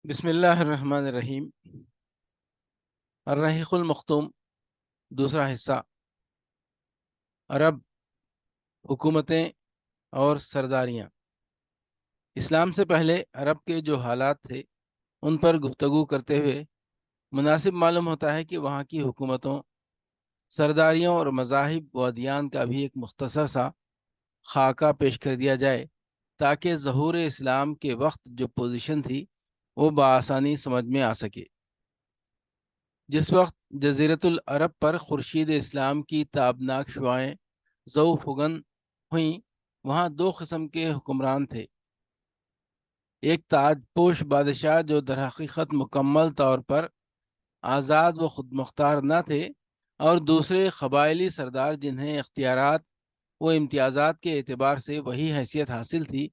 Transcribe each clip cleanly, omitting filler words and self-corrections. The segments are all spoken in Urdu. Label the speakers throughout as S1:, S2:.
S1: بسم اللہ الرحمن الرحیم۔ الرحیق المختوم، دوسرا حصہ۔ عرب، حکومتیں اور سرداریاں۔ اسلام سے پہلے عرب کے جو حالات تھے ان پر گفتگو کرتے ہوئے مناسب معلوم ہوتا ہے کہ وہاں کی حکومتوں، سرداریوں اور مذاہب و ادیان کا بھی ایک مختصر سا خاکہ پیش کر دیا جائے تاکہ ظہور اسلام کے وقت جو پوزیشن تھی وہ بآسانی سمجھ میں آ سکے۔ جس وقت جزیرۃ العرب پر خورشید اسلام کی تابناک شعاعیں ضوء فگن ہوئیں، وہاں دو قسم کے حکمران تھے۔ ایک تاج پوش بادشاہ جو در حقیقت مکمل طور پر آزاد و خود مختار نہ تھے، اور دوسرے قبائلی سردار جنہیں اختیارات و امتیازات کے اعتبار سے وہی حیثیت حاصل تھی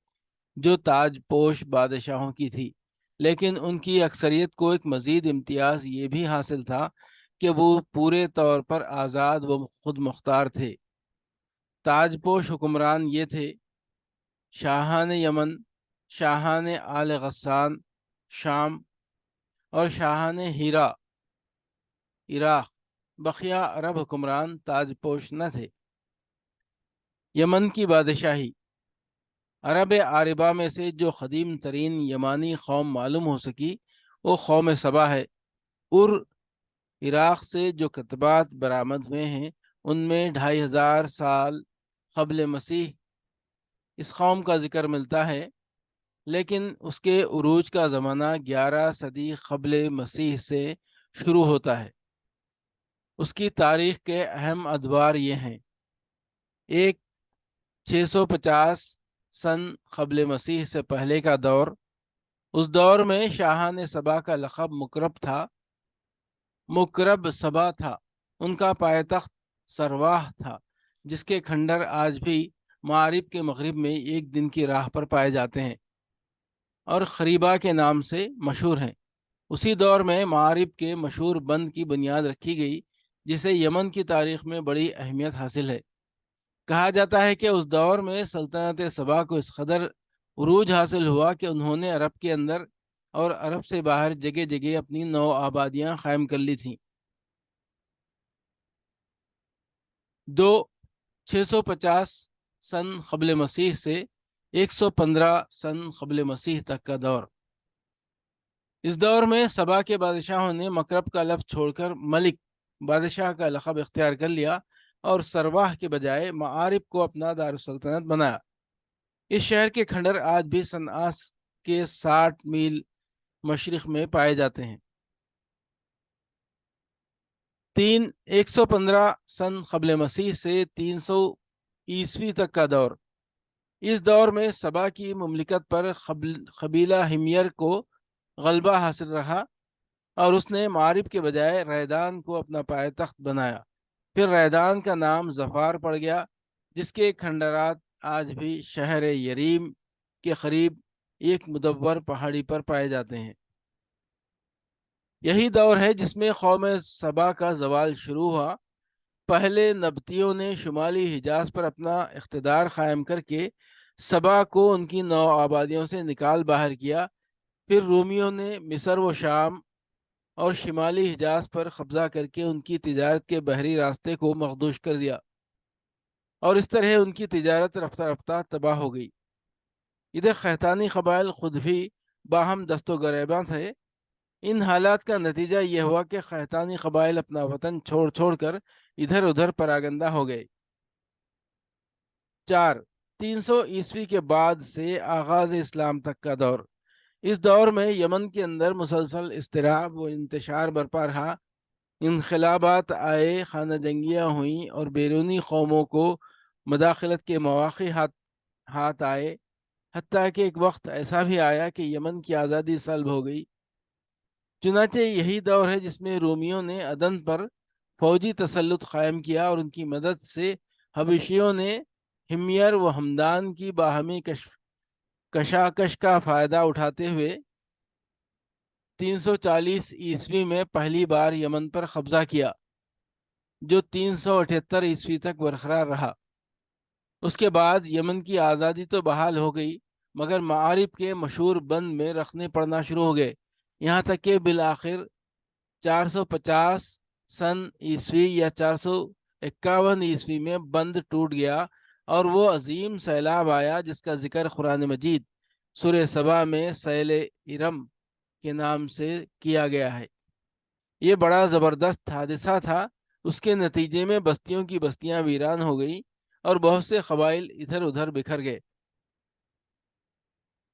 S1: جو تاج پوش بادشاہوں کی تھی، لیکن ان کی اکثریت کو ایک مزید امتیاز یہ بھی حاصل تھا کہ وہ پورے طور پر آزاد و خود مختار تھے۔ تاج پوش حکمران یہ تھے: شاہان یمن، شاہان آل غسان شام، اور شاہان ہیرا عراق۔ بقیہ عرب حکمران تاج پوش نہ تھے۔ یمن کی بادشاہی۔ عرب عاربہ میں سے جو قدیم ترین یمانی قوم معلوم ہو سکی وہ قوم سبا ہے۔ اور عراق سے جو کتبات برآمد ہوئے ہیں ان میں 2500 سال قبل مسیح اس قوم کا ذکر ملتا ہے، لیکن اس کے عروج کا زمانہ 11 صدی قبل مسیح سے شروع ہوتا ہے۔ اس کی تاریخ کے اہم ادوار یہ ہیں: ایک، 650 سن قبل مسیح سے پہلے کا دور۔ اس دور میں شاہان سبا کا لقب مکرب سبا تھا۔ ان کا پائے تخت سرواہ تھا، جس کے کھنڈر آج بھی معارب کے مغرب میں ایک دن کی راہ پر پائے جاتے ہیں اور خریبہ کے نام سے مشہور ہیں۔ اسی دور میں معارب کے مشہور بند کی بنیاد رکھی گئی جسے یمن کی تاریخ میں بڑی اہمیت حاصل ہے۔ کہا جاتا ہے کہ اس دور میں سلطنت سبا کو اس قدر عروج حاصل ہوا کہ انہوں نے عرب کے اندر اور عرب سے باہر جگہ جگہ اپنی نو آبادیاں قائم کر لی تھیں۔ دو، 650 سن قبل مسیح سے 115 سن قبل مسیح تک کا دور۔ اس دور میں سبا کے بادشاہوں نے مکرب کا لفظ چھوڑ کر ملک، بادشاہ کا لقب اختیار کر لیا اور سرواہ کے بجائے معارب کو اپنا دارالسلطنت بنایا۔ اس شہر کے کھنڈر آج بھی صنعاء کے 60 میل مشرق میں پائے جاتے ہیں۔ 3، 115 سن قبل مسیح سے 300 عیسوی تک کا دور۔ اس دور میں سبا کی مملکت پر قبیلہ ہمیر کو غلبہ حاصل رہا اور اس نے معارب کے بجائے ریدان کو اپنا پائے تخت بنایا۔ پھر ریدان کا نام ظفار پڑ گیا، جس کے کھنڈرات آج بھی شہر یریم کے قریب ایک مدور پہاڑی پر پائے جاتے ہیں۔ یہی دور ہے جس میں قوم سبا کا زوال شروع ہوا۔ پہلے نبطیوں نے شمالی حجاز پر اپنا اقتدار قائم کر کے سبا کو ان کی نو آبادیوں سے نکال باہر کیا۔ پھر رومیوں نے مصر و شام اور شمالی حجاز پر قبضہ کر کے ان کی تجارت کے بحری راستے کو مخدوش کر دیا، اور اس طرح ان کی تجارت رفتہ رفتہ تباہ ہو گئی۔ ادھر قحطانی قبائل خود بھی باہم دست و گریباں تھے۔ ان حالات کا نتیجہ یہ ہوا کہ قحطانی قبائل اپنا وطن چھوڑ چھوڑ کر ادھر ادھر پراگندہ ہو گئے۔ 4، 300 عیسوی کے بعد سے آغاز اسلام تک کا دور۔ اس دور میں یمن کے اندر مسلسل اضطراب و انتشار برپا رہا۔ انقلابات آئے، خانہ جنگیاں ہوئیں اور بیرونی قوموں کو مداخلت کے مواقع ہاتھ آئے، حتیٰ کہ ایک وقت ایسا بھی آیا کہ یمن کی آزادی سلب ہو گئی۔ چنانچہ یہی دور ہے جس میں رومیوں نے عدن پر فوجی تسلط قائم کیا اور ان کی مدد سے حبشیوں نے ہمیر و ہمدان کی باہمی کشاکش کا فائدہ اٹھاتے ہوئے 340 عیسوی میں پہلی بار یمن پر قبضہ کیا، جو 378 عیسوی تک برقرار رہا۔ اس کے بعد یمن کی آزادی تو بحال ہو گئی، مگر معارب کے مشہور بند میں رکھنے پڑنا شروع ہو گئے، یہاں تک کہ بالآخر 450 سن عیسوی یا 451 عیسوی میں بند ٹوٹ گیا اور وہ عظیم سیلاب آیا جس کا ذکر قرآن مجید سورہ سبا میں سیل ارم کے نام سے کیا گیا ہے۔ یہ بڑا زبردست حادثہ تھا۔ اس کے نتیجے میں بستیوں کی بستیاں ویران ہو گئی اور بہت سے قبائل ادھر ادھر بکھر گئے۔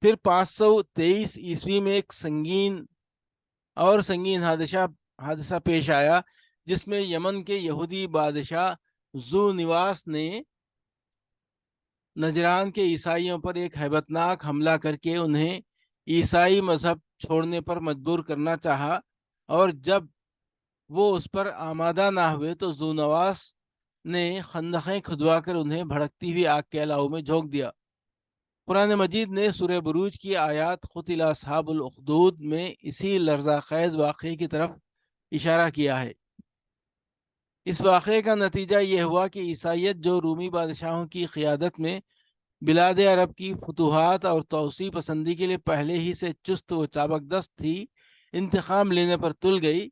S1: پھر 523 عیسوی میں ایک سنگین حادثہ پیش آیا جس میں یمن کے یہودی بادشاہ ذو نواس نے نجران کے عیسائیوں پر ایک ہیبتناک حملہ کر کے انہیں عیسائی مذہب چھوڑنے پر مجبور کرنا چاہا، اور جب وہ اس پر آمادہ نہ ہوئے تو ذو نواس نے خندقیں کھدوا کر انہیں بھڑکتی ہوئی آگ کے الاؤ میں جھونک دیا۔ قرآن مجید نے سورہ بروج کی آیات قتل اصحاب الاخدود میں اسی لرزہ خیز واقعے کی طرف اشارہ کیا ہے۔ اس واقعے کا نتیجہ یہ ہوا کہ عیسائیت، جو رومی بادشاہوں کی قیادت میں بلاد عرب کی فتوحات اور توسیع پسندی کے لیے پہلے ہی سے چست و چابک دست تھی، انتقام لینے پر تل گئی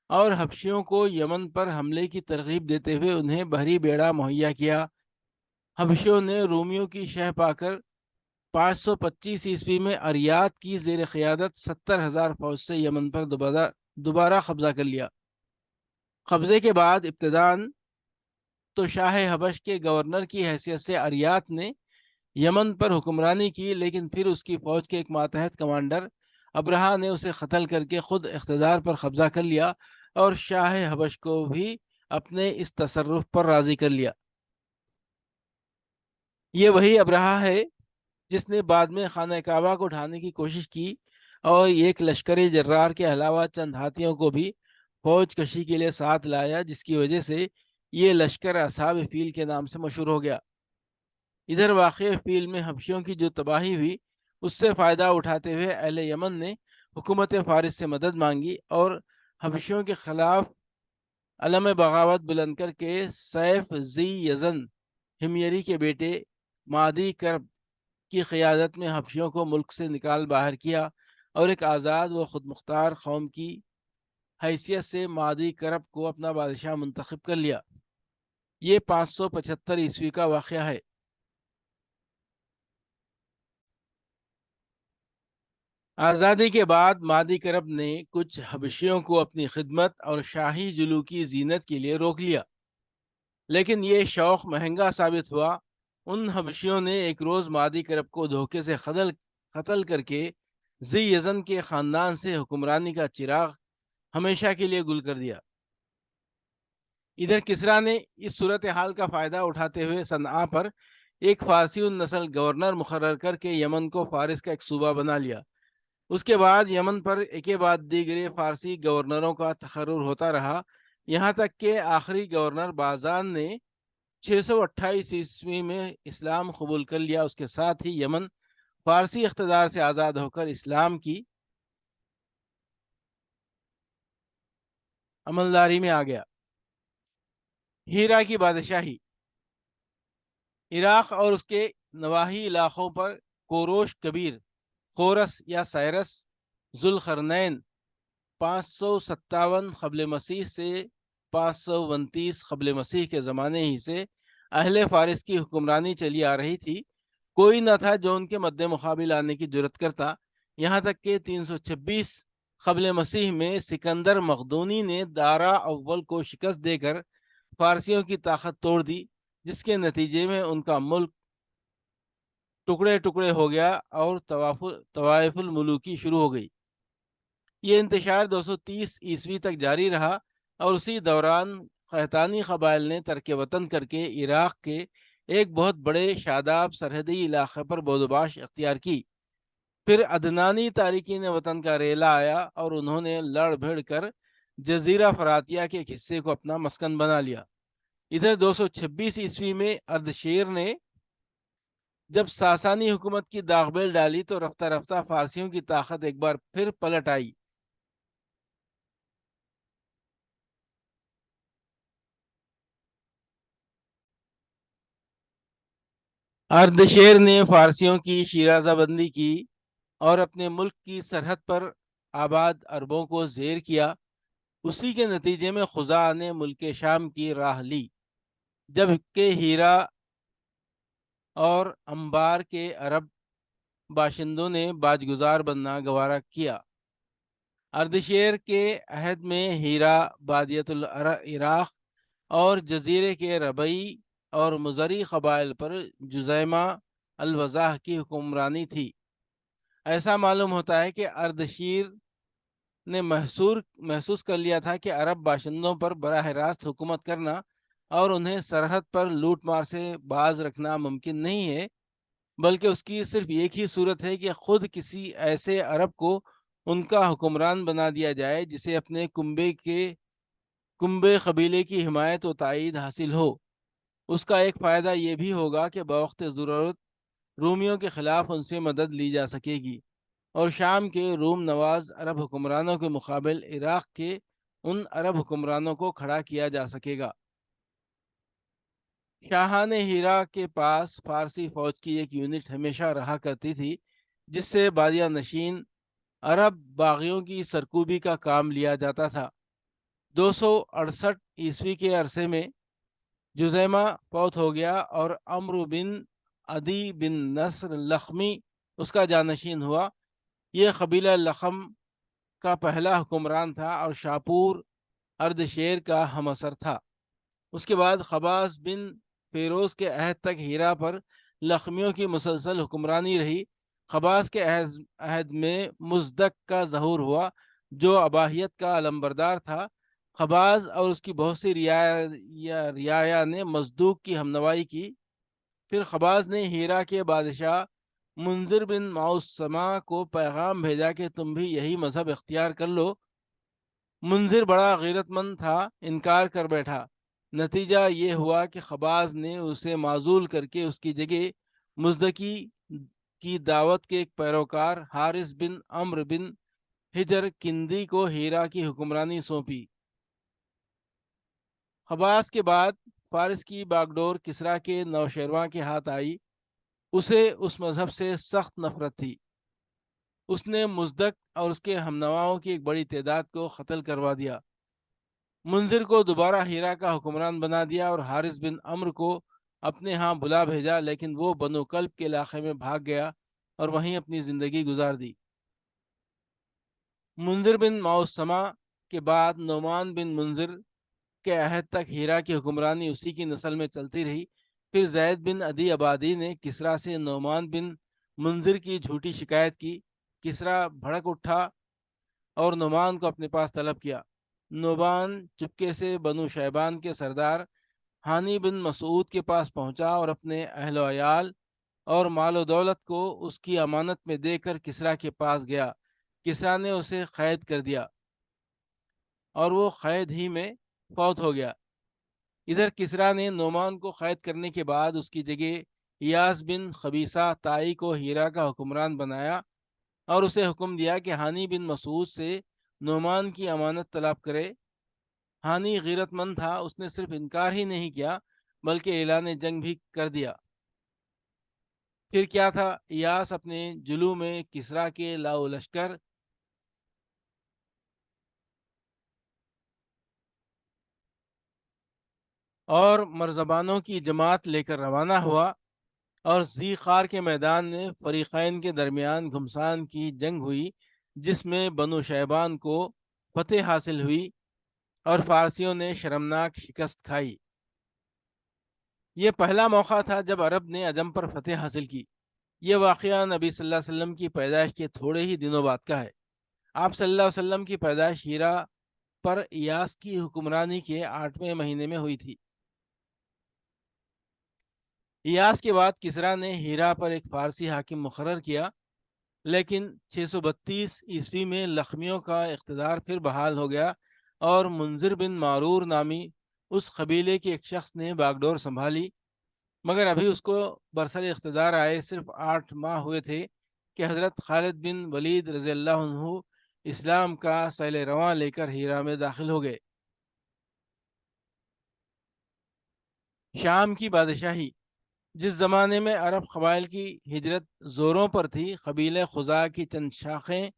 S1: اور حبشیوں کو یمن پر حملے کی ترغیب دیتے ہوئے انہیں بحری بیڑا مہیا کیا۔ حبشیوں نے رومیوں کی شہ پا کر 525 عیسوی میں اریات کی زیر قیادت 70,000 فوج سے یمن پر دوبارہ قبضہ کر لیا۔ قبضے کے بعد ابتداً تو شاہ حبش کے گورنر کی حیثیت سے اریات نے یمن پر حکمرانی کی، لیکن پھر اس کی فوج کے ایک ماتحت کمانڈر ابرہا نے اسے قتل کر کے خود اقتدار پر قبضہ کر لیا اور شاہ حبش کو بھی اپنے اس تصرف پر راضی کر لیا۔ یہ وہی ابرہا ہے جس نے بعد میں خانہ کعبہ کو ڈھانے کی کوشش کی اور ایک لشکر جرار کے علاوہ چند ہاتھیوں کو بھی فوج کشی کے لیے ساتھ لایا، جس کی وجہ سے یہ لشکر اصحاب فیل کے نام سے مشہور ہو گیا۔ ادھر واقع فیل میں حبشیوں کی جو تباہی ہوئی، اس سے فائدہ اٹھاتے ہوئے اہل یمن نے حکومت فارس سے مدد مانگی اور حبشیوں کے خلاف علم بغاوت بلند کر کے سیف ذی یزن ہمیری کے بیٹے مادی کرب کی قیادت میں حبشیوں کو ملک سے نکال باہر کیا اور ایک آزاد و خود مختار قوم کی حیثیت سے مادی کرب کو اپنا بادشاہ منتخب کر لیا۔ یہ 575 عیسوی کا واقعہ ہے۔ آزادی کے بعد مادی کرب نے کچھ حبشیوں کو اپنی خدمت اور شاہی جلوہ کی زینت کے لیے روک لیا، لیکن یہ شوق مہنگا ثابت ہوا۔ ان حبشیوں نے ایک روز مادی کرب کو دھوکے سے قتل کر کے ذی یزن کے خاندان سے حکمرانی کا چراغ ہمیشہ کے لیے گل کر دیا۔ ادھر کسریٰ نے اس صورتحال کا فائدہ اٹھاتے ہوئے صنعاء پر ایک فارسی النسل گورنر مقرر کر کے یمن کو فارس کا ایک صوبہ بنا لیا۔ اس کے بعد یمن پر ایک بعد دیگرے فارسی گورنروں کا تقرر ہوتا رہا، یہاں تک کہ آخری گورنر بازان نے 628 عیسوی میں اسلام قبول کر لیا۔ اس کے ساتھ ہی یمن فارسی اقتدار سے آزاد ہو کر اسلام کی عملداری میں آ گیا۔ ہیرا کی بادشاہی۔ عراق اور اس کے نواحی علاقوں پر کوروش کبیر، خورس یا سائرس ذوالقرنین 557 قبل مسیح سے 529 قبل مسیح کے زمانے ہی سے اہل فارس کی حکمرانی چلی آ رہی تھی۔ کوئی نہ تھا جو ان کے مد مقابل آنے کی جرت کرتا، یہاں تک کہ 326 قبل مسیح میں سکندر مقدونی نے دارا اول کو شکست دے کر فارسیوں کی طاقت توڑ دی، جس کے نتیجے میں ان کا ملک ٹکڑے ٹکڑے ہو گیا اور طوائف الملوکی شروع ہو گئی۔ یہ انتشار 230 عیسوی تک جاری رہا اور اسی دوران قحطانی قبائل نے ترک وطن کر کے عراق کے ایک بہت بڑے شاداب سرحدی علاقے پر بودباش اختیار کی۔ پھر عدنانی تارکین وطن کا ریلا آیا اور انہوں نے لڑ بھڑ کر جزیرہ فراتیہ کے ایک حصے کو اپنا مسکن بنا لیا۔ ادھر 226 عیسوی میں اردشیر نے جب ساسانی حکومت کی داغبیل ڈالی تو رفتہ رفتہ فارسیوں کی طاقت ایک بار پھر پلٹ آئی۔ اردشیر نے فارسیوں کی شیرازہ بندی کی اور اپنے ملک کی سرحد پر آباد عربوں کو زیر کیا، اسی کے نتیجے میں خزاع نے ملک شام کی راہ لی، جبکہ ہیرا اور انبار کے عرب باشندوں نے باج گزار بننا گوارا کیا۔ اردشیر کے عہد میں ہیرا، بادیت العراق اور جزیرے کے ربعی اور مزری قبائل پر جزیمہ الوضاح کی حکمرانی تھی۔ ایسا معلوم ہوتا ہے کہ اردشیر نے محسوس کر لیا تھا کہ عرب باشندوں پر براہ راست حکومت کرنا اور انہیں سرحد پر لوٹ مار سے باز رکھنا ممکن نہیں ہے، بلکہ اس کی صرف ایک ہی صورت ہے کہ خود کسی ایسے عرب کو ان کا حکمران بنا دیا جائے جسے اپنے کنبے قبیلے کی حمایت و تائید حاصل ہو۔ اس کا ایک فائدہ یہ بھی ہوگا کہ بوقت ضرورت رومیوں کے خلاف ان سے مدد لی جا سکے گی، اور شام کے روم نواز عرب حکمرانوں کے مقابل عراق کے ان عرب حکمرانوں کو کھڑا کیا جا سکے گا۔ شاہان ہیرا کے پاس فارسی فوج کی ایک یونٹ ہمیشہ رہا کرتی تھی، جس سے بادیہ نشین عرب باغیوں کی سرکوبی کا کام لیا جاتا تھا۔ 268 کے عرصے میں جزیمہ فوت ہو گیا اور عمرو بن عدی بن نصر لخمی اس کا جانشین ہوا۔ یہ قبیلہ لخم کا پہلا حکمران تھا اور شاپور اردشیر کا ہم اثر تھا۔ اس کے بعد خباز بن فیروز کے عہد تک ہیرا پر لخمیوں کی مسلسل حکمرانی رہی۔ خباز کے عہد میں مزدک کا ظہور ہوا، جو اباہیت کا علمبردار تھا۔ خباز اور اس کی بہت سی رعایا نے مزدوق کی ہمنوائی کی۔ پھر خباز نے ہیرا کے بادشاہ منذر بن معصمہ کو پیغام بھیجا کہ تم بھی یہی مذہب اختیار کر لو۔ منذر بڑا غیرت مند تھا، انکار کر بیٹھا۔ نتیجہ یہ ہوا کہ خباز نے اسے معزول کر کے اس کی جگہ مزدکی کی دعوت کے ایک پیروکار حارث بن عمرو بن حجر کندی کو ہیرا کی حکمرانی سونپی۔ خباز کے بعد فارس کی باگڈور کسرا کے نوشیروان کے ہاتھ آئی۔ اسے اس مذہب سے سخت نفرت تھی۔ اس نے مزدک اور اس کے ہمنواؤں کی ایک بڑی تعداد کو قتل کروا دیا۔ منذر کو دوبارہ ہیرا کا حکمران بنا دیا اور حارث بن عمرو کو اپنے ہاں بلا بھیجا، لیکن وہ بنو کلب کے علاقے میں بھاگ گیا اور وہیں اپنی زندگی گزار دی۔ منذر بن معصمہ کے بعد نعمان بن منذر کے عہد تک ہیرا کی حکمرانی اسی کی نسل میں چلتی رہی۔ پھر زید بن عدی آبادی نے کسرا سے نعمان بن منذر کی جھوٹی شکایت کی۔ کسرا بھڑک اٹھا اور نعمان کو اپنے پاس طلب کیا۔ نعمان چپکے سے بنو شیبان کے سردار ہانی بن مسعود کے پاس پہنچا اور اپنے اہل و عیال اور مال و دولت کو اس کی امانت میں دے کر کسرا کے پاس گیا۔ کسرا نے اسے قید کر دیا اور وہ قید ہی میں فوت ہو گیا۔ ادھر کسرا نے نعمان کو قید کرنے کے بعد اس کی جگہ ایاس بن خبیثہ تائی کو ہیرا کا حکمران بنایا اور اسے حکم دیا کہ ہانی بن مسعود سے نعمان کی امانت طلب کرے۔ ہانی غیرت مند تھا، اس نے صرف انکار ہی نہیں کیا بلکہ اعلان جنگ بھی کر دیا۔ پھر کیا تھا، ایاس اپنے جلو میں کسرا کے لاؤ لشکر اور مرزبانوں کی جماعت لے کر روانہ ہوا اور ذی قار کے میدان میں فریقین کے درمیان گھمسان کی جنگ ہوئی، جس میں بنو شیبان کو فتح حاصل ہوئی اور فارسیوں نے شرمناک شکست کھائی۔ یہ پہلا موقع تھا جب عرب نے عجم پر فتح حاصل کی۔ یہ واقعہ نبی صلی اللہ علیہ وسلم کی پیدائش کے تھوڑے ہی دنوں بعد کا ہے۔ آپ صلی اللہ علیہ وسلم کی پیدائش ہیرا پر ایاس کی حکمرانی کے 8ویں مہینے میں ہوئی تھی۔ ایاس کے بعد کسرا نے ہیرا پر ایک فارسی حاکم مقرر کیا، لیکن 632 میں لخمیوں کا اقتدار پھر بحال ہو گیا اور منذر بن معرور نامی اس قبیلے کے ایک شخص نے باگڈور سنبھالی، مگر ابھی اس کو برسر اقتدار آئے صرف 8 ماہ ہوئے تھے کہ حضرت خالد بن ولید رضی اللہ عنہ اسلام کا سیل رواں لے کر ہیرا میں داخل ہو گئے۔ شام کی بادشاہی۔ جس زمانے میں عرب قبائل کی ہجرت زوروں پر تھی، قبیلہ خزاع کی چند شاخیں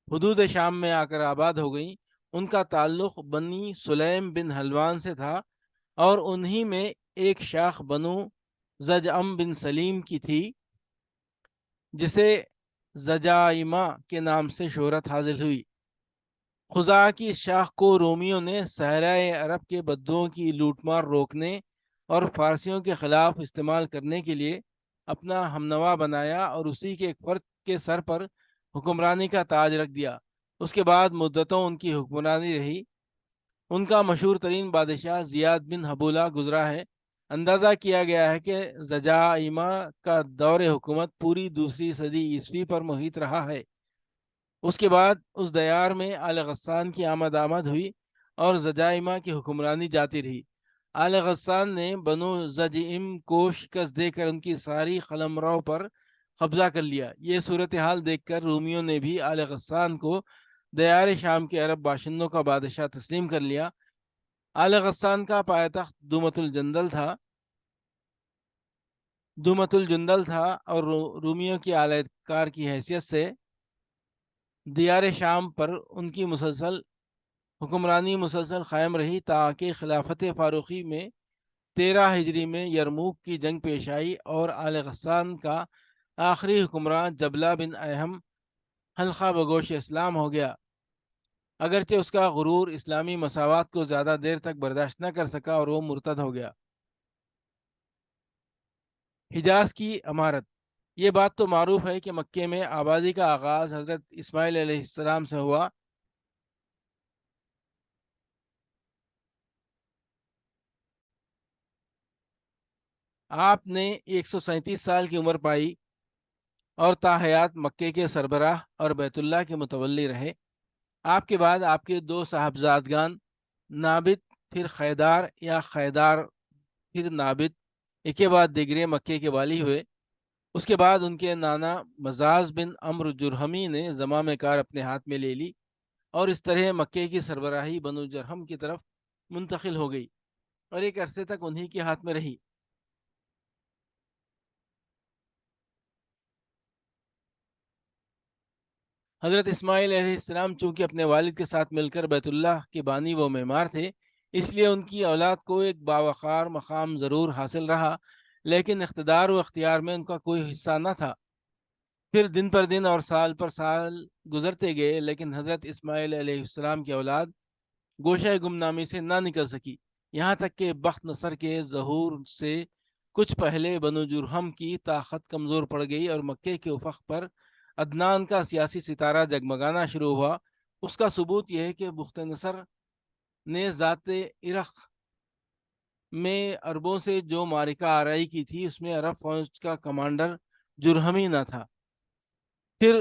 S1: حدود شام میں آ کر آباد ہو گئیں۔ ان کا تعلق بنی سلیم بن حلوان سے تھا، اور انہی میں ایک شاخ بنو زجعم بن سلیم کی تھی، جسے زجائمہ کے نام سے شہرت حاصل ہوئی۔ خزاعہ کی اس شاخ کو رومیوں نے صحرائے عرب کے بدوؤں کی لوٹ مار روکنے اور فارسیوں کے خلاف استعمال کرنے کے لیے اپنا ہمنوا بنایا، اور اسی کے ایک فرد کے سر پر حکمرانی کا تاج رکھ دیا۔ اس کے بعد مدتوں ان کی حکمرانی رہی۔ ان کا مشہور ترین بادشاہ زیاد بن حبولہ گزرا ہے۔ اندازہ کیا گیا ہے کہ زجائمہ کا دور حکومت پوری دوسری صدی عیسوی پر محیط رہا ہے۔ اس کے بعد اس دیار میں آل غسان کی آمد ہوئی، اور زجائمہ کی حکمرانی جاتی رہی۔ آل غسان نے بنو زجعم کو شکست دے کر ان کی ساری قلمرو پر قبضہ کر لیا۔ یہ صورتحال دیکھ کر رومیوں نے بھی آل غسان کو دیار شام کے عرب باشندوں کا بادشاہ تسلیم کر لیا۔ آل غسان کا پایہ تخت دومت الجندل تھا، اور رومیوں کی اعلی کار کی حیثیت سے دیار شام پر ان کی حکمرانی مسلسل قائم رہی، تاکہ خلافت فاروقی میں 13 ہجری میں یرموک کی جنگ پیش آئی، اور آل غسان کا آخری حکمران جبلہ بن اہم حلقہ بگوش اسلام ہو گیا۔ اگرچہ اس کا غرور اسلامی مساوات کو زیادہ دیر تک برداشت نہ کر سکا، اور وہ مرتد ہو گیا۔ حجاز کی عمارت۔ یہ بات تو معروف ہے کہ مکے میں آبادی کا آغاز حضرت اسماعیل علیہ السلام سے ہوا۔ آپ نے 137 سال کی عمر پائی، اور تا حیات مکے کے سربراہ اور بیت اللہ کے متولی رہے۔ آپ کے بعد آپ کے 2 صاحبزادگان نابت پھر خیدار یا خیدار پھر نابت، ایک کے بعد دیگرے مکے کے والی ہوئے۔ اس کے بعد ان کے نانا مزاز بن عمرو جرہمی نے زمام کار اپنے ہاتھ میں لے لی، اور اس طرح مکے کی سربراہی بنو جرہم کی طرف منتقل ہو گئی، اور ایک عرصے تک انہی کے ہاتھ میں رہی۔ حضرت اسماعیل علیہ السلام چونکہ اپنے والد کے ساتھ مل کر بیت اللہ کے بانی و معمار تھے، اس لیے ان کی اولاد کو ایک باوقار مقام ضرور حاصل رہا، لیکن اقتدار و اختیار میں ان کا کوئی حصہ نہ تھا۔ پھر دن پر دن اور سال پر سال گزرتے گئے، لیکن حضرت اسماعیل علیہ السلام کی اولاد گوشہ گمنامی سے نہ نکل سکی، یہاں تک کہ بخت نصر کے ظہور سے کچھ پہلے بنو جرہم کی طاقت کمزور پڑ گئی، اور مکے کے افق پر عدنان کا سیاسی ستارہ جگمگانا شروع ہوا۔ اس کا ثبوت یہ ہے کہ بخت نصر نے ذات عرق میں عربوں سے جو معرکہ آرائی کی تھی، اس میں عرب فوج کا کمانڈر جرہمی نہ تھا۔ پھر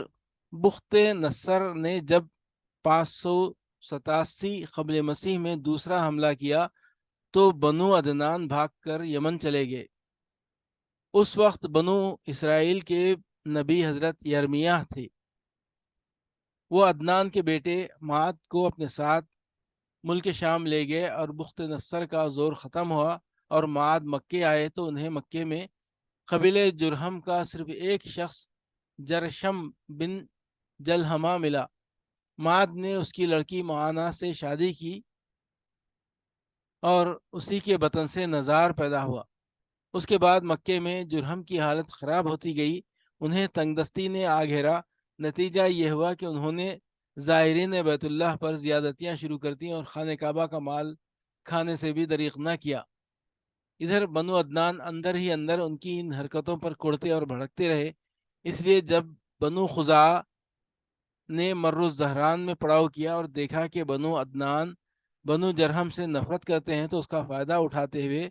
S1: بخت نصر نے جب 587 قبل مسیح میں دوسرا حملہ کیا، تو بنو عدنان بھاگ کر یمن چلے گئے۔ اس وقت بنو اسرائیل کے نبی حضرت یرمیاہ تھے۔ وہ عدنان کے بیٹے معد کو اپنے ساتھ ملک شام لے گئے، اور بخت نصر کا زور ختم ہوا اور معد مکے آئے، تو انہیں مکے میں قبیلہ جرہم کا صرف ایک شخص جرشم بن جلہمہ ملا۔ معد نے اس کی لڑکی معانہ سے شادی کی، اور اسی کے بطن سے نزار پیدا ہوا۔ اس کے بعد مکے میں جرہم کی حالت خراب ہوتی گئی، انہیں تنگ دستی نے آ گھیرا۔ نتیجہ یہ ہوا کہ انہوں نے زائرین بیت اللہ پر زیادتیاں شروع کر دیں، اور خانہ کعبہ کا مال کھانے سے بھی دریغ نہ کیا۔ ادھر بنو عدنان اندر ہی اندر ان کی ان حرکتوں پر کڑتے اور بھڑکتے رہے۔ اس لیے جب بنو خزاعہ نے مر الزہران میں پڑاؤ کیا اور دیکھا کہ بنو عدنان بنو جرہم سے نفرت کرتے ہیں، تو اس کا فائدہ اٹھاتے ہوئے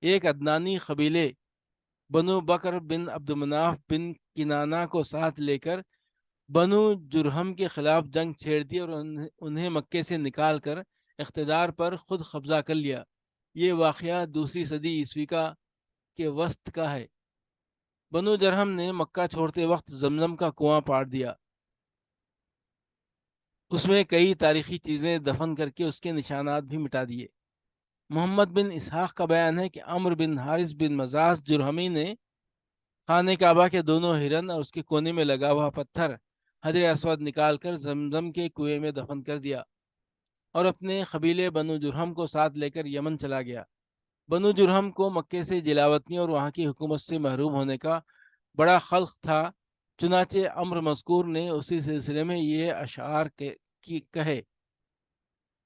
S1: ایک عدنانی قبیلے بنو بکر بن عبد مناف بن کنانہ کو ساتھ لے کر بنو جرہم کے خلاف جنگ چھیڑ دی، اور انہیں مکے سے نکال کر اقتدار پر خود قبضہ کر لیا۔ یہ واقعہ دوسری صدی عیسوی کے وسط کا ہے۔ بنو جرہم نے مکہ چھوڑتے وقت زمزم کا کنواں پاٹ دیا، اس میں کئی تاریخی چیزیں دفن کر کے اس کے نشانات بھی مٹا دیے۔ محمد بن اسحاق کا بیان ہے کہ عمرو بن حارث بن مزاز جرہمی نے خانہ کعبہ کے دونوں ہرن اور اس کے کونے میں لگا ہوا پتھر حجر اسود نکال کر زمزم کے کنویں میں دفن کر دیا اور اپنے قبیلے بنو جرہم کو ساتھ لے کر یمن چلا گیا۔ بنو جرہم کو مکے سے جلاوطنی اور وہاں کی حکومت سے محروم ہونے کا بڑا خلق تھا، چنانچہ امر مذکور نے اسی سلسلے میں یہ اشعار کہے: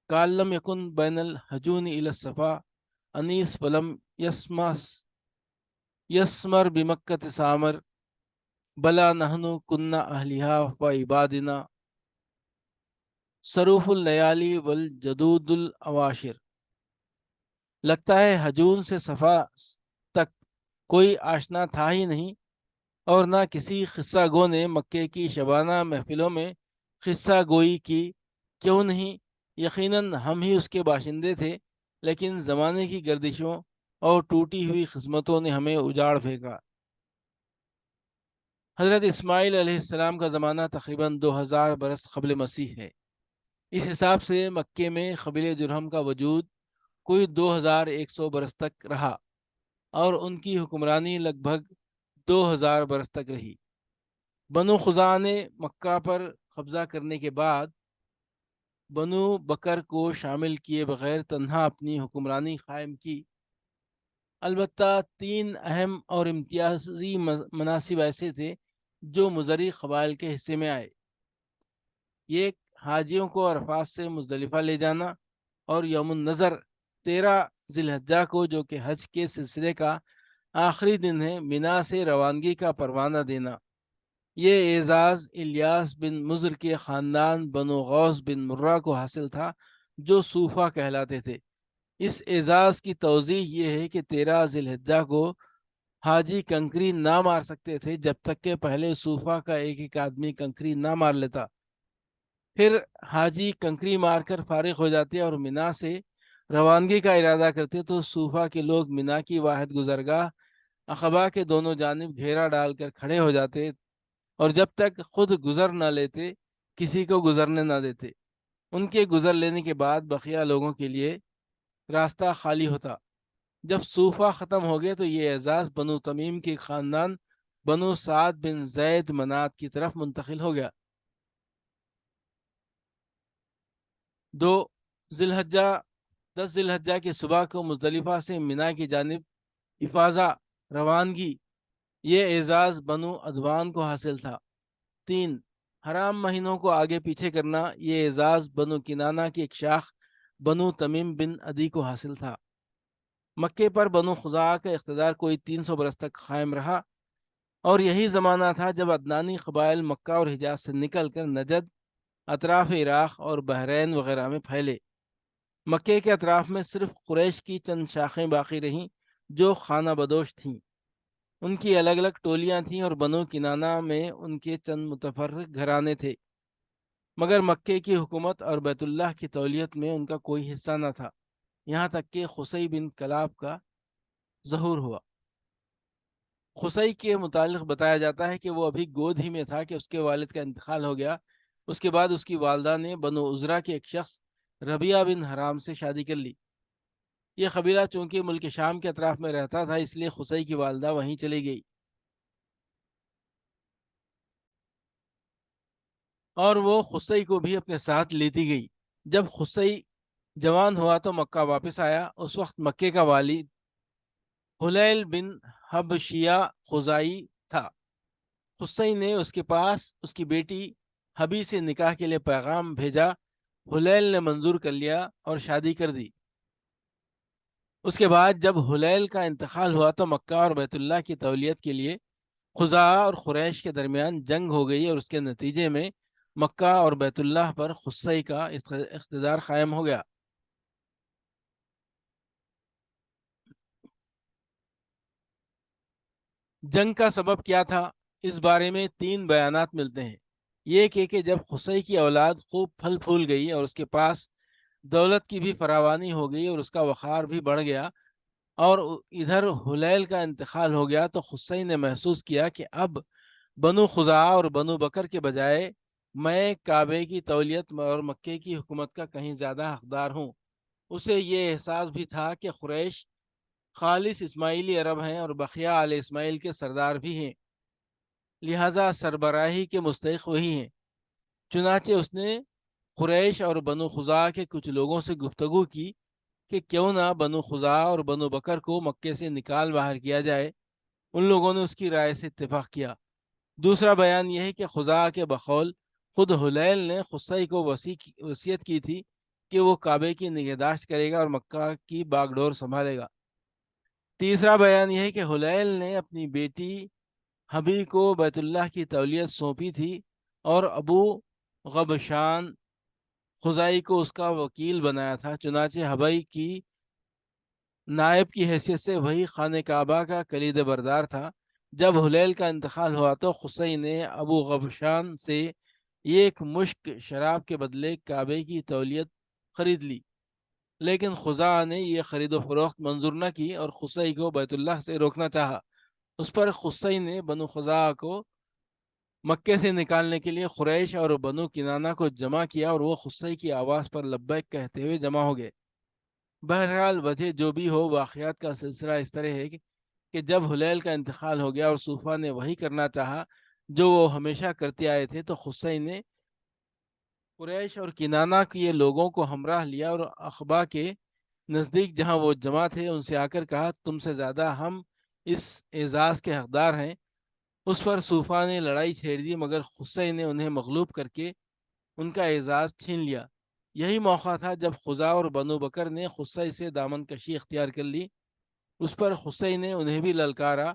S1: کالم یکن بین الحجون الی الصفا انیس ولم یسمر بمکۃ سامر بلا نحنو کننا اہلیہا و عبادنا سروف اللیالی والجدود الاواشر۔ لگتا ہے حجون سے صفا تک کوئی آشنا تھا ہی نہیں، اور نہ کسی قصہ گو نے مکے کی شبانہ محفلوں میں قصہ گوئی کی، کیوں نہیں؟ یقیناً ہم ہی اس کے باشندے تھے، لیکن زمانے کی گردشوں اور ٹوٹی ہوئی قسمتوں نے ہمیں اجاڑ پھینکا۔ حضرت اسماعیل علیہ السلام کا زمانہ تقریباً 2000 برس قبل مسیح ہے۔ اس حساب سے مکے میں قبیلہ جرہم کا وجود کوئی 2100 برس تک رہا، اور ان کی حکمرانی لگ بھگ 2000 برس تک رہی۔ بنو خزاعہ نے مکہ پر قبضہ کرنے کے بعد بنو بکر کو شامل کیے بغیر تنہا اپنی حکمرانی قائم کی۔ البتہ 3 اہم اور امتیازی مناصب ایسے تھے جو مزری قبائل کے حصے میں آئے۔ یہ حاجیوں کو عرفات سے مزدلفہ لے جانا، اور یوم النظر 13 ذی الحجہ کو، جو کہ حج کے سلسلے کا آخری دن ہے، منا سے روانگی کا پروانہ دینا۔ یہ اعزاز الیاس بن مضر کے خاندان بنو غوث بن مرہ کو حاصل تھا، جو صوفہ کہلاتے تھے۔ اس اعزاز کی توضیح یہ ہے کہ 13 ذی الحجہ کو حاجی کنکری نہ مار سکتے تھے جب تک کہ پہلے صوفہ کا ایک آدمی کنکری نہ مار لیتا۔ پھر حاجی کنکری مار کر فارغ ہو جاتے اور منا سے روانگی کا ارادہ کرتے، تو صوفہ کے لوگ منا کی واحد گزرگاہ عقبہ کے دونوں جانب گھیرا ڈال کر کھڑے ہو جاتے، اور جب تک خود گزر نہ لیتے کسی کو گزرنے نہ دیتے۔ ان کے گزر لینے کے بعد بقیہ لوگوں کے لیے راستہ خالی ہوتا۔ جب صوفہ ختم ہو گئے تو یہ اعزاز بنو تمیم کے خاندان بنو سعد بن زید منات کی طرف منتقل ہو گیا۔ 2 ذی الحجہ 10 ذی الحجہ کی صبح کو مزدلفہ سے منا کی جانب افاضہ روانگی، یہ اعزاز بنو ادوان کو حاصل تھا۔ 3 حرام مہینوں کو آگے پیچھے کرنا، یہ اعزاز بنو کنانہ کی ایک شاخ بنو تمیم بن عدی کو حاصل تھا۔ مکے پر بنو خزاعہ کا اقتدار کوئی 300 برس تک قائم رہا، اور یہی زمانہ تھا جب عدنانی قبائل مکہ اور حجاز سے نکل کر نجد، اطراف عراق اور بحرین وغیرہ میں پھیلے۔ مکے کے اطراف میں صرف قریش کی چند شاخیں باقی رہیں جو خانہ بدوش تھیں۔ ان کی الگ الگ ٹولیاں تھیں، اور بنو کنانہ میں ان کے چند متفرق گھرانے تھے، مگر مکے کی حکومت اور بیت اللہ کی تولیت میں ان کا کوئی حصہ نہ تھا، یہاں تک کہ قصی بن کلاب کا ظہور ہوا۔ قصی کے متعلق بتایا جاتا ہے کہ وہ ابھی گود ہی میں تھا کہ اس کے والد کا انتقال ہو گیا۔ اس کے بعد اس کی والدہ نے بنو عذرا کے ایک شخص ربیعہ بن حرام سے شادی کر لی۔ یہ قبیلہ چونکہ ملک شام کے اطراف میں رہتا تھا، اس لیے قصی کی والدہ وہیں چلی گئی، اور وہ قصی کو بھی اپنے ساتھ لیتی گئی۔ جب قصی جوان ہوا تو مکہ واپس آیا۔ اس وقت مکے کا والی حلیل بن حبشیہ خزائی تھا۔ قصی نے اس کے پاس اس کی بیٹی حبی سے نکاح کے لیے پیغام بھیجا۔ حلیل نے منظور کر لیا اور شادی کر دی۔ اس کے بعد جب حلیل کا انتقال ہوا تو مکہ اور بیت اللہ کی تولیت کے لیے خزاعہ اور قریش کے درمیان جنگ ہو گئی، اور اس کے نتیجے میں مکہ اور بیت اللہ پر قصی کا اقتدار قائم ہو گیا۔ جنگ کا سبب کیا تھا؟ اس بارے میں 3 بیانات ملتے ہیں۔ یہ کہ جب قصی کی اولاد خوب پھل پھول گئی اور اس کے پاس دولت کی بھی فراوانی ہو گئی اور اس کا وقار بھی بڑھ گیا، اور ادھر حلیل کا انتقال ہو گیا، تو قصی نے محسوس کیا کہ اب بنو خزاعہ اور بنو بکر کے بجائے میں کعبے کی تولیت اور مکے کی حکومت کا کہیں زیادہ حقدار ہوں۔ اسے یہ احساس بھی تھا کہ قریش خالص اسماعیلی عرب ہیں اور بقیہ آل اسماعیل کے سردار بھی ہیں، لہٰذا سربراہی کے مستحق وہی ہیں۔ چنانچہ اس نے قریش اور بنو خزاعہ کے کچھ لوگوں سے گفتگو کی کہ کیوں نہ بنو خزاعہ اور بنو بکر کو مکے سے نکال باہر کیا جائے۔ ان لوگوں نے اس کی رائے سے اتفاق کیا۔ دوسرا بیان یہ ہے کہ خزاعہ کے بقول خود حلیل نے قصی کو وصیت کی تھی کہ وہ کعبے کی نگہداشت کرے گا اور مکہ کی باغ ڈور سنبھالے گا۔ تیسرا بیان یہ ہے کہ حلیل نے اپنی بیٹی حبی کو بیت اللہ کی تولیت سونپی تھی اور ابو غبشان خزائی کو اس کا وکیل بنایا تھا۔ چنانچہ حبی کی نائب کی حیثیت سے وہی خانہ کعبہ کا کلید بردار تھا۔ جب حلیل کا انتقال ہوا تو قصی نے ابو غبشان سے ایک مشک شراب کے بدلے کعبے کی تولیت خرید لی، لیکن خزاعہ نے یہ خرید و فروخت منظور نہ کی اور قصی کو بیت اللہ سے روکنا چاہا۔ اس پر قصی نے بنو خزاعہ کو مکے سے نکالنے کے لیے قریش اور بنو کنانہ کو جمع کیا اور وہ قصی کی آواز پر لبیک کہتے ہوئے جمع ہو گئے۔ بہرحال وجہ جو بھی ہو، واقعات کا سلسلہ اس طرح ہے کہ جب حلیل کا انتقال ہو گیا اور صوفہ نے وہی کرنا چاہا جو وہ ہمیشہ کرتے آئے تھے، تو قصی نے قریش اور کنانہ کے لوگوں کو ہمراہ لیا اور اخبا کے نزدیک جہاں وہ جمع تھے ان سے آ کر کہا تم سے زیادہ ہم اس اعزاز کے حقدار ہیں۔ اس پر صوفہ نے لڑائی چھیڑ دی، مگر قصی نے انہیں مغلوب کر کے ان کا اعزاز چھین لیا۔ یہی موقع تھا جب خزاع اور بنو بکر نے قصی سے دامن کشی اختیار کر لی۔ اس پر قصی نے انہیں بھی للکارا۔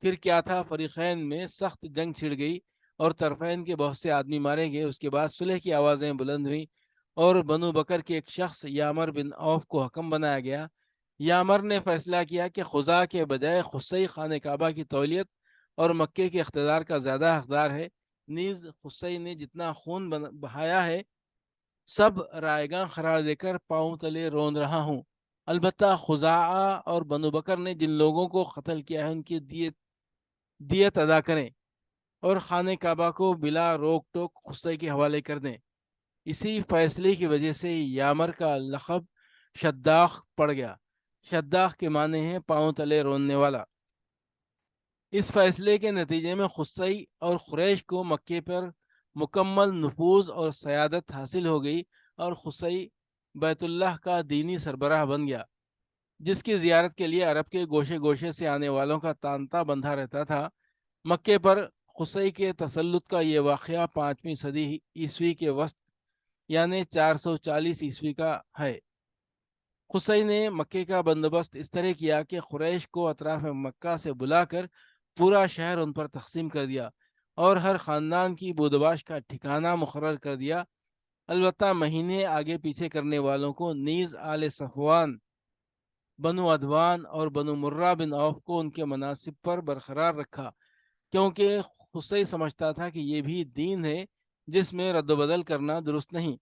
S1: پھر کیا تھا، فریقین میں سخت جنگ چھڑ گئی اور طرفین کے بہت سے آدمی مارے گئے۔ اس کے بعد صلح کی آوازیں بلند ہوئیں اور بنو بکر کے ایک شخص یامر بن عوف کو حکم بنایا گیا۔ یامر نے فیصلہ کیا کہ خزاع کے بجائے قصی خانہ کعبہ کی تولیت اور مکے کے اقتدار کا زیادہ حقدار ہے۔ نیز قصی نے جتنا خون بہایا ہے سب رائیگاں قرار دے کر پاؤں تلے رون رہا ہوں۔ البتہ خزاعہ اور بنو بکر نے جن لوگوں کو قتل کیا ہے ان کی دیت ادا کریں اور خانہ کعبہ کو بلا روک ٹوک قصی کے حوالے کر دیں۔ اسی فیصلے کی وجہ سے یامر کا لقب شداخ پڑ گیا۔ شداخ کے معنی ہیں پاؤں تلے روننے والا۔ اس فیصلے کے نتیجے میں قصی اور قریش کو مکے پر مکمل نفوذ اور سیادت حاصل ہو گئی اور قصی بیت اللہ کا دینی سربراہ بن گیا، جس کی زیارت کے لیے عرب کے گوشے گوشے سے آنے والوں کا تانتا بندھا رہتا تھا۔ مکے پر قصی کے تسلط کا یہ واقعہ 5ویں صدی عیسوی کے وسط یعنی 440 عیسوی کا ہے۔ قصی نے مکے کا بندوبست اس طرح کیا کہ قریش کو اطراف مکہ سے بلا کر پورا شہر ان پر تقسیم کر دیا اور ہر خاندان کی بودباش کا ٹھکانہ مقرر کر دیا۔ البتہ مہینے آگے پیچھے کرنے والوں کو نیز آل صفوان، بنو عدوان اور بنو مرہ بن عوف کو ان کے مناصب پر برقرار رکھا، کیونکہ قصی سمجھتا تھا کہ یہ بھی دین ہے جس میں رد و بدل کرنا درست نہیں۔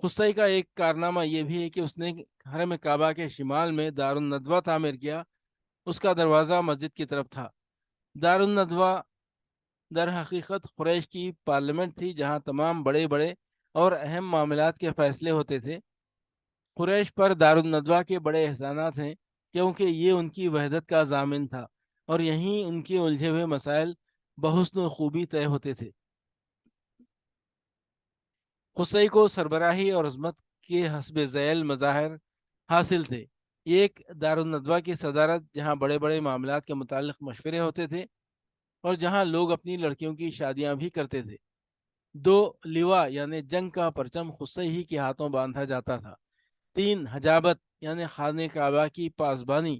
S1: قصی کا ایک کارنامہ یہ بھی ہے کہ اس نے حرم کعبہ کے شمال میں دار الندوہ تعمیر کیا۔ اس کا دروازہ مسجد کی طرف تھا۔ دار الندوہ در حقیقت قریش کی پارلیمنٹ تھی، جہاں تمام بڑے بڑے اور اہم معاملات کے فیصلے ہوتے تھے۔ قریش پر دار الندوہ کے بڑے احسانات ہیں، کیونکہ یہ ان کی وحدت کا ضامن تھا اور یہیں ان کے الجھے ہوئے مسائل بحسن و خوبی طے ہوتے تھے۔ قصی کو سربراہی اور عظمت کے حسب ذیل مظاہر حاصل تھے۔ ایک دار الندوہ کی صدارت، جہاں بڑے بڑے معاملات کے متعلق مشورے ہوتے تھے اور جہاں لوگ اپنی لڑکیوں کی شادیاں بھی کرتے تھے۔ 2 لوا یعنی جنگ کا پرچم قصی ہی کے ہاتھوں باندھا جاتا تھا۔ 3 حجابت یعنی خانہ کعبہ کی پاسبانی۔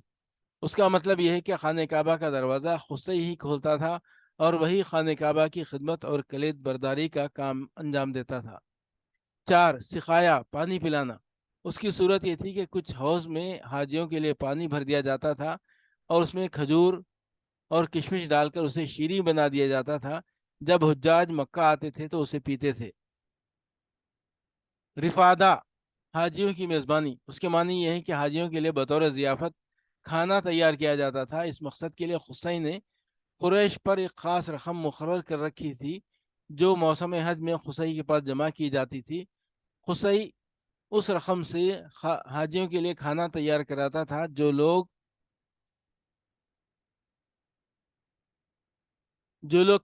S1: اس کا مطلب یہ ہے کہ خانہ کعبہ کا دروازہ قصی ہی کھولتا تھا اور وہی خانہ کعبہ کی خدمت اور کلید برداری کا کام انجام دیتا تھا۔ 4 سقایا پانی پلانا۔ اس کی صورت یہ تھی کہ کچھ حوض میں حاجیوں کے لیے پانی بھر دیا جاتا تھا اور اس میں کھجور اور کشمش ڈال کر اسے شیریں بنا دیا جاتا تھا۔ جب حجاج مکہ آتے تھے تو اسے پیتے تھے۔ رفادہ حاجیوں کی میزبانی۔ اس کے معنی یہ ہے کہ حاجیوں کے لیے بطور ضیافت کھانا تیار کیا جاتا تھا۔ اس مقصد کے لیے قصی نے قریش پر ایک خاص رقم مقرر کر رکھی تھی جو موسم حج میں قصی کے پاس جمع کی جاتی تھی۔ قصی اس رقم سے حاجیوں کے لیے کھانا تیار کراتا تھا۔ جو لوگ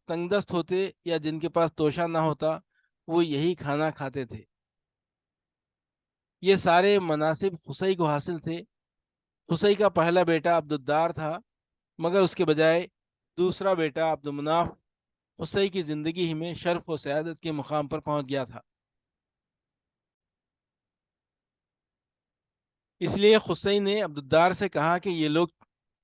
S1: تنگ دست ہوتے یا جن کے پاس توشہ نہ ہوتا وہ یہی کھانا کھاتے تھے۔ یہ سارے مناصب قصی کو حاصل تھے۔ قصی کا پہلا بیٹا عبدالدار تھا، مگر اس کے بجائے دوسرا بیٹا عبدالمناف قصی کی زندگی ہی میں شرف و سعادت کے مقام پر پہنچ گیا تھا۔ اس لیے قصی نے عبدالدار سے کہا کہ یہ لوگ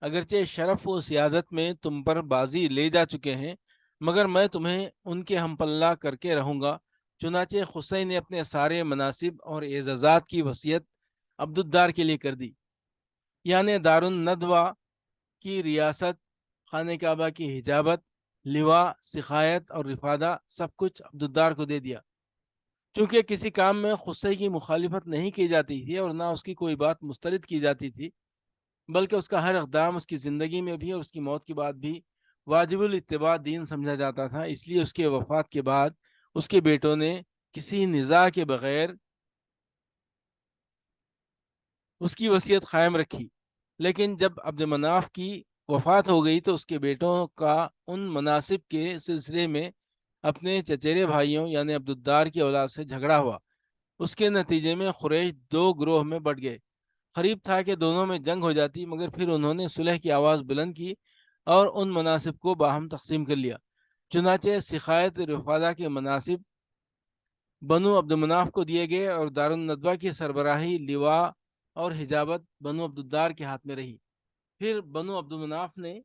S1: اگرچہ شرف و سعادت میں تم پر بازی لے جا چکے ہیں، مگر میں تمہیں ان کے ہم پلہ کر کے رہوں گا۔ چنانچہ قصی نے اپنے سارے مناصب اور اعزازات کی وصیت عبدالدار کے لیے کر دی، یعنی دار الندوہ کی ریاست، خانہ کعبہ کی حجابت، لواء، سقایت اور رفادہ سب کچھ عبدالدار کو دے دیا۔ چونکہ کسی کام میں قصی کی مخالفت نہیں کی جاتی تھی اور نہ اس کی کوئی بات مسترد کی جاتی تھی، بلکہ اس کا ہر اقدام اس کی زندگی میں بھی اور اس کی موت کے بعد بھی واجب الاتباع دین سمجھا جاتا تھا، اس لیے اس کے وفات کے بعد اس کے بیٹوں نے کسی نزاع کے بغیر اس کی وصیت قائم رکھی۔ لیکن جب عبد مناف کی وفات ہو گئی تو اس کے بیٹوں کا ان مناصب کے سلسلے میں اپنے چچیرے بھائیوں یعنی عبدالدار کی اولاد سے جھگڑا ہوا۔ اس کے نتیجے میں قریش دو گروہ میں بٹ گئے۔ قریب تھا کہ دونوں میں جنگ ہو جاتی، مگر پھر انہوں نے صلح کی آواز بلند کی اور ان مناصب کو باہم تقسیم کر لیا۔ چنانچہ سقایت رفادہ کے مناصب بنو عبد مناف کو دیے گئے اور دار الندوہ کی سربراہی، لواء اور حجابت بنو عبدالدار کے ہاتھ میں رہی۔ پھر بنو عبد مناف نے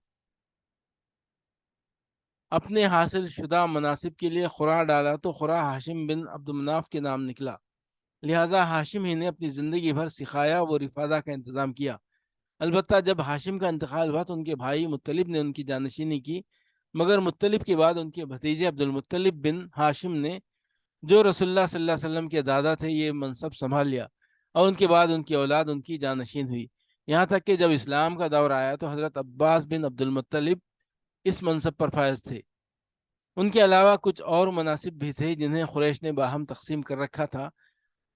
S1: اپنے حاصل شدہ مناصب کے لیے خرا ڈالا تو خرا ہاشم بن عبد مناف کے نام نکلا، لہٰذا ہاشم ہی نے اپنی زندگی بھر سقایا و رفادہ کا انتظام کیا۔ البتہ جب ہاشم کا انتقال ہوا تو ان کے بھائی مطلب نے ان کی جانشینی کی، مگر مطلب کے بعد ان کے بھتیجے عبد المطلب بن ہاشم نے، جو رسول اللہ صلی اللہ علیہ وسلم کے دادا تھے، یہ منصب سنبھال لیا اور ان کے بعد ان کی اولاد ان کی جانشین ہوئی، یہاں تک کہ جب اسلام کا دور آیا تو حضرت عباس بن عبد المطلب اس منصب پر فائز تھے۔ ان کے علاوہ کچھ اور مناصب بھی تھے جنہیں قریش نے باہم تقسیم کر رکھا تھا۔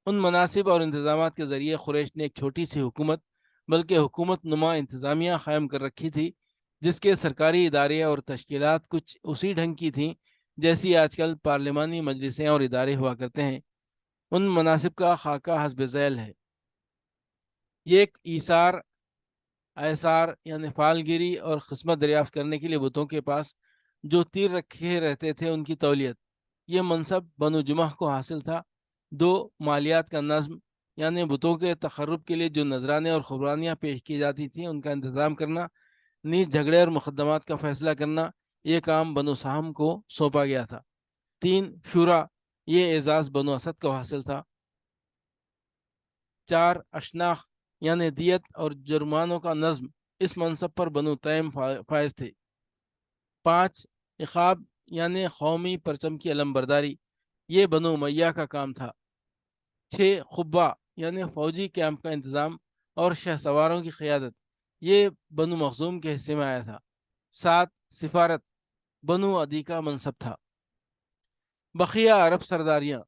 S1: ان مناصب اور انتظامات کے ذریعے قریش نے ایک چھوٹی سی حکومت، بلکہ حکومت نما انتظامیہ قائم کر رکھی تھی، جس کے سرکاری ادارے اور تشکیلات کچھ اسی ڈھنگ کی تھیں جیسی آج کل پارلیمانی مجلسیں اور ادارے ہوا کرتے ہیں۔ ان مناصب کا خاکہ حسب ذیل ہے۔ یہ ایک ایثار، ایثار یعنی فالگیری اور قسمت دریافت کرنے کے لیے بتوں کے پاس جو تیر رکھے رہتے تھے ان کی تولیت، یہ منصب بنو جمح کو حاصل تھا۔ دو، مالیات کا نظم، یعنی بتوں کے تقرب کے لیے جو نذرانے اور قربانیاں پیش کی جاتی تھیں ان کا انتظام کرنا، نیز جھگڑے اور مقدمات کا فیصلہ کرنا، یہ کام بنو سہم کو سونپا گیا تھا۔ تین، شورا، یہ اعزاز بنو اسد کو حاصل تھا۔ چار، اشناخ یعنی دیت اور جرمانوں کا نظم، اس منصب پر بنو تیم فائز تھے۔ پانچ، عقاب یعنی قومی پرچم کی علم برداری، یہ بنو امیہ کا کام تھا۔ چھ، خبہ یعنی فوجی کیمپ کا انتظام اور شہ سواروں کی قیادت، یہ بنو مخزوم کے حصے میں آیا تھا۔ سات، سفارت، بنو عدی کا منصب تھا۔ بقیہ عرب سرداریاں،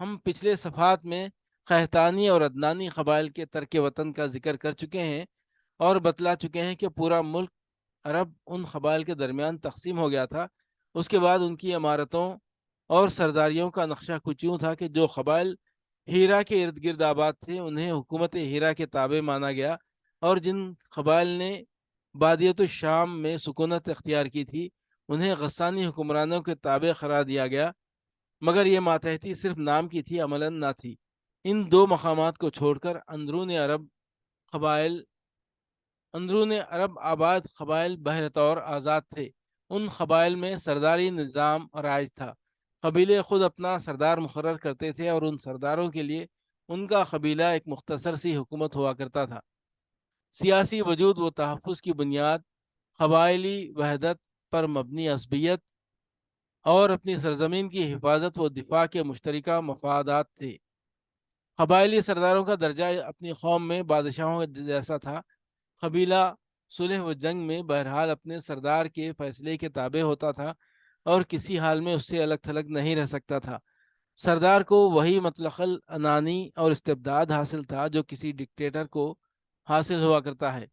S1: ہم پچھلے صفحات میں قحطانی اور عدنانی قبائل کے ترک وطن کا ذکر کر چکے ہیں اور بتلا چکے ہیں کہ پورا ملک عرب ان قبائل کے درمیان تقسیم ہو گیا تھا۔ اس کے بعد ان کی عمارتوں اور سرداریوں کا نقشہ کچھ یوں تھا کہ جو قبائل ہیرا کے ارد گرد آباد تھے انہیں حکومت ہیرا کے تابع مانا گیا، اور جن قبائل نے بادیت الشام میں سکونت اختیار کی تھی انہیں غسانی حکمرانوں کے تابع قرار دیا گیا، مگر یہ ماتحتی صرف نام کی تھی، عملاً نہ تھی۔ ان دو مقامات کو چھوڑ کر اندرون عرب آباد قبائل بہر طور آزاد تھے۔ ان قبائل میں سرداری نظام رائج تھا۔ قبیلے خود اپنا سردار مقرر کرتے تھے اور ان سرداروں کے لیے ان کا قبیلہ ایک مختصر سی حکومت ہوا کرتا تھا۔ سیاسی وجود و تحفظ کی بنیاد قبائلی وحدت پر مبنی عصبیت اور اپنی سرزمین کی حفاظت و دفاع کے مشترکہ مفادات تھے۔ قبائلی سرداروں کا درجہ اپنی قوم میں بادشاہوں جیسا تھا۔ قبیلہ صلح و جنگ میں بہرحال اپنے سردار کے فیصلے کے تابع ہوتا تھا اور کسی حال میں اس سے الگ تھلگ نہیں رہ سکتا تھا۔ سردار کو وہی مطلق العنانی اور استبداد حاصل تھا جو کسی ڈکٹیٹر کو حاصل ہوا کرتا ہے۔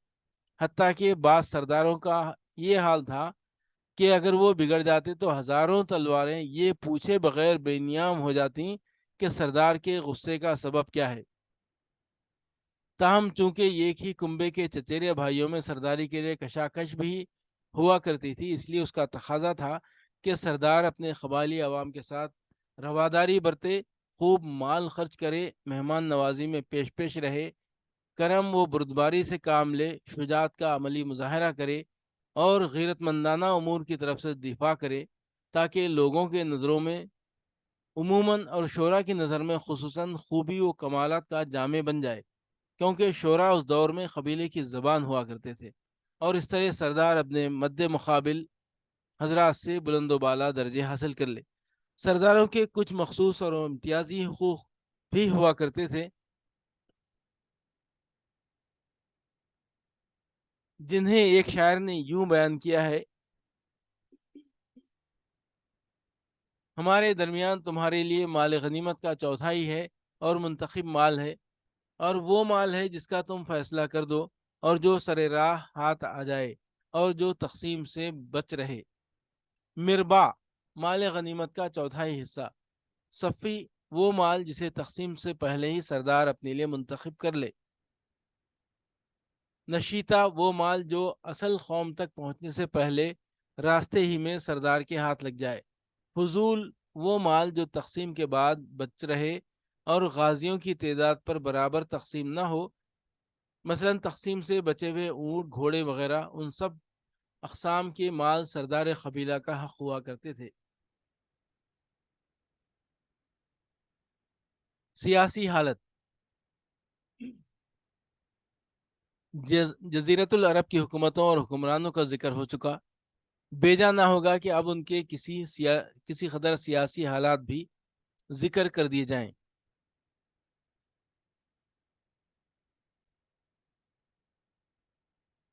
S1: حتیٰ کہ بعض سرداروں کا یہ حال تھا کہ اگر وہ بگڑ جاتے تو ہزاروں تلواریں یہ پوچھے بغیر بے نیام ہو جاتی کہ سردار کے غصے کا سبب کیا ہے۔ تاہم چونکہ ایک ہی کنبے کے چچیرے بھائیوں میں سرداری کے لیے کشاکش بھی ہوا کرتی تھی، اس لیے اس کا تقاضا تھا کہ سردار اپنے قبائلی عوام کے ساتھ رواداری برتے، خوب مال خرچ کرے، مہمان نوازی میں پیش پیش رہے، کرم و بردباری سے کام لے، شجاعت کا عملی مظاہرہ کرے اور غیرت مندانہ امور کی طرف سے دفاع کرے، تاکہ لوگوں کے نظروں میں عموماً اور شعراء کی نظر میں خصوصاً خوبی و کمالات کا جامع بن جائے، کیونکہ شعراء اس دور میں قبیلے کی زبان ہوا کرتے تھے، اور اس طرح سردار اپنے مد مقابل حضرات سے بلند و بالا درجے حاصل کر لے۔ سرداروں کے کچھ مخصوص اور امتیازی حقوق بھی ہوا کرتے تھے، جنہیں ایک شاعر نے یوں بیان کیا ہے: ہمارے درمیان تمہارے لیے مال غنیمت کا چوتھائی ہے اور منتخب مال ہے، اور وہ مال ہے جس کا تم فیصلہ کر دو، اور جو سر راہ ہاتھ آ جائے اور جو تقسیم سے بچ رہے۔ مربع، مال غنیمت کا چوتھائی حصہ۔ صفی، وہ مال جسے تقسیم سے پہلے ہی سردار اپنے لیے منتخب کر لے۔ نشیتا، وہ مال جو اصل قوم تک پہنچنے سے پہلے راستے ہی میں سردار کے ہاتھ لگ جائے۔ فضول، وہ مال جو تقسیم کے بعد بچ رہے اور غازیوں کی تعداد پر برابر تقسیم نہ ہو، مثلا تقسیم سے بچے ہوئے اونٹ، گھوڑے وغیرہ، ان سب اقسام کے مال سردار قبیلہ کا حق ہوا کرتے تھے۔ سیاسی حالت۔ جزیرت العرب کی حکومتوں اور حکمرانوں کا ذکر ہو چکا، بیجا نہ ہوگا کہ اب ان کے کسی قدر سیاسی حالات بھی ذکر کر دیے جائیں۔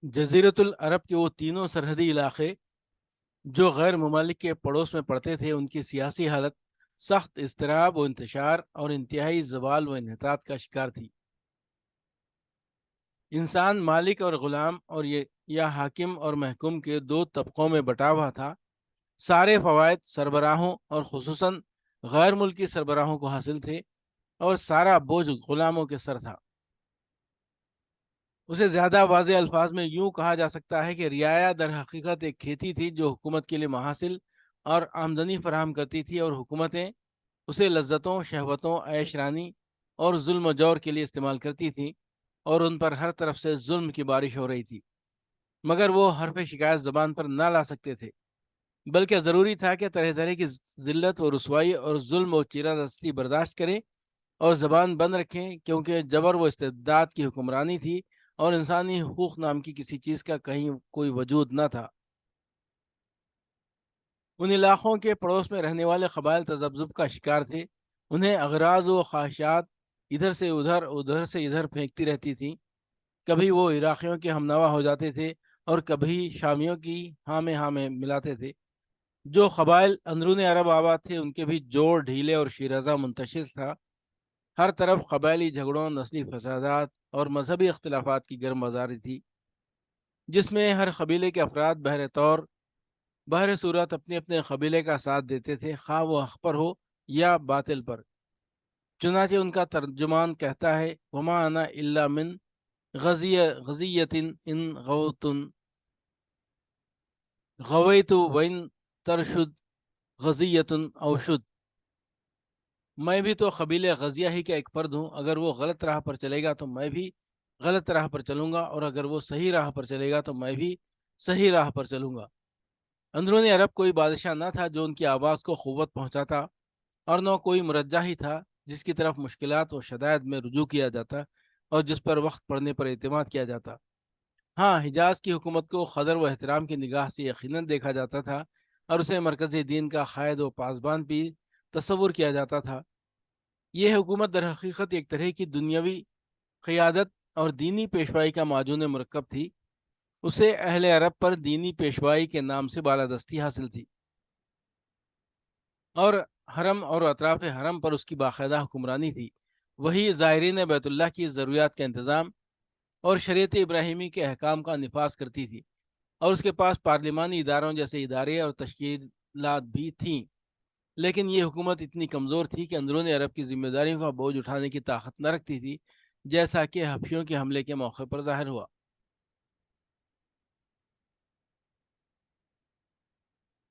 S1: جزیرت العرب کے وہ تینوں سرحدی علاقے جو غیر ممالک کے پڑوس میں پڑتے تھے، ان کی سیاسی حالت سخت اضطراب و انتشار اور انتہائی زوال و انحطاط کا شکار تھی۔ انسان مالک اور غلام اور یا حاکم اور محکوم کے دو طبقوں میں بٹا ہوا تھا۔ سارے فوائد سربراہوں اور خصوصاً غیر ملکی سربراہوں کو حاصل تھے، اور سارا بوجھ غلاموں کے سر تھا۔ اسے زیادہ واضح الفاظ میں یوں کہا جا سکتا ہے کہ رعایا در حقیقت ایک کھیتی تھی جو حکومت کے لیے محاصل اور آمدنی فراہم کرتی تھی، اور حکومتیں اسے لذتوں، شہوتوں، عیش رانی اور ظلم و جور کے لیے استعمال کرتی تھیں، اور ان پر ہر طرف سے ظلم کی بارش ہو رہی تھی، مگر وہ حرف شکایت زبان پر نہ لا سکتے تھے، بلکہ ضروری تھا کہ طرح طرح کی ذلت و رسوائی اور ظلم و چیرہ دستی برداشت کریں اور زبان بند رکھیں، کیونکہ جبر و استبداد کی حکمرانی تھی اور انسانی حقوق نام کی کسی چیز کا کہیں کوئی وجود نہ تھا۔ ان علاقوں کے پڑوس میں رہنے والے قبائل تذبذب کا شکار تھے، انہیں اغراض و خواہشات ادھر سے ادھر، ادھر سے ادھر پھینکتی رہتی تھیں۔ کبھی وہ عراقیوں کے ہمنوا ہو جاتے تھے اور کبھی شامیوں کی ہاں میں ملاتے تھے۔ جو قبائل اندرون عرب آباد تھے ان کے بھی جوڑ ڈھیلے اور شیرازہ منتشر تھا۔ ہر طرف قبائلی جھگڑوں، نسلی فسادات اور مذہبی اختلافات کی گرم بازاری تھی، جس میں ہر قبیلے کے افراد بہر صورت اپنے اپنے قبیلے کا ساتھ دیتے تھے، خواہ وہ حق پر ہو یا باطل پر۔ چنانچہ ان کا ترجمان کہتا ہے: وما انا الا من غزیت ان غویت وین ترشد غزیت اوشد۔ میں بھی تو قبیلے غزیہ ہی کا ایک فرد ہوں، اگر وہ غلط راہ پر چلے گا تو میں بھی غلط راہ پر چلوں گا، اور اگر وہ صحیح راہ پر چلے گا تو میں بھی صحیح راہ پر چلوں گا۔ اندرون عرب کوئی بادشاہ نہ تھا جو ان کی آواز کو قوت پہنچاتا، اور نہ کوئی مرجع ہی تھا جس کی طرف مشکلات و شدائد میں رجوع کیا جاتا اور جس پر وقت پڑنے پر اعتماد کیا جاتا۔ ہاں، حجاز کی حکومت کو قدر و احترام کی نگاہ سے یقیناً دیکھا جاتا تھا، اور اسے مرکزی دین کا قائد و پاسبان بھی تصور کیا جاتا تھا۔ یہ حکومت در حقیقت ایک طرح کی دنیاوی قیادت اور دینی پیشوائی کا معجون مرکب تھی۔ اسے اہل عرب پر دینی پیشوائی کے نام سے بالادستی حاصل تھی، اور حرم اور اطراف حرم پر اس کی باقاعدہ حکمرانی تھی۔ وہی زائرین بیت اللہ کی ضروریات کا انتظام اور شریعت ابراہیمی کے احکام کا نفاذ کرتی تھی۔ اور اس کے پاس پارلیمانی اداروں جیسے ادارے اور تشکیلات بھی تھیں، لیکن یہ حکومت اتنی کمزور تھی کہ اندرون عرب کی ذمہ داریوں کا بوجھ اٹھانے کی طاقت نہ رکھتی تھی، جیسا کہ حبشیوں کے حملے کے موقع پر ظاہر ہوا۔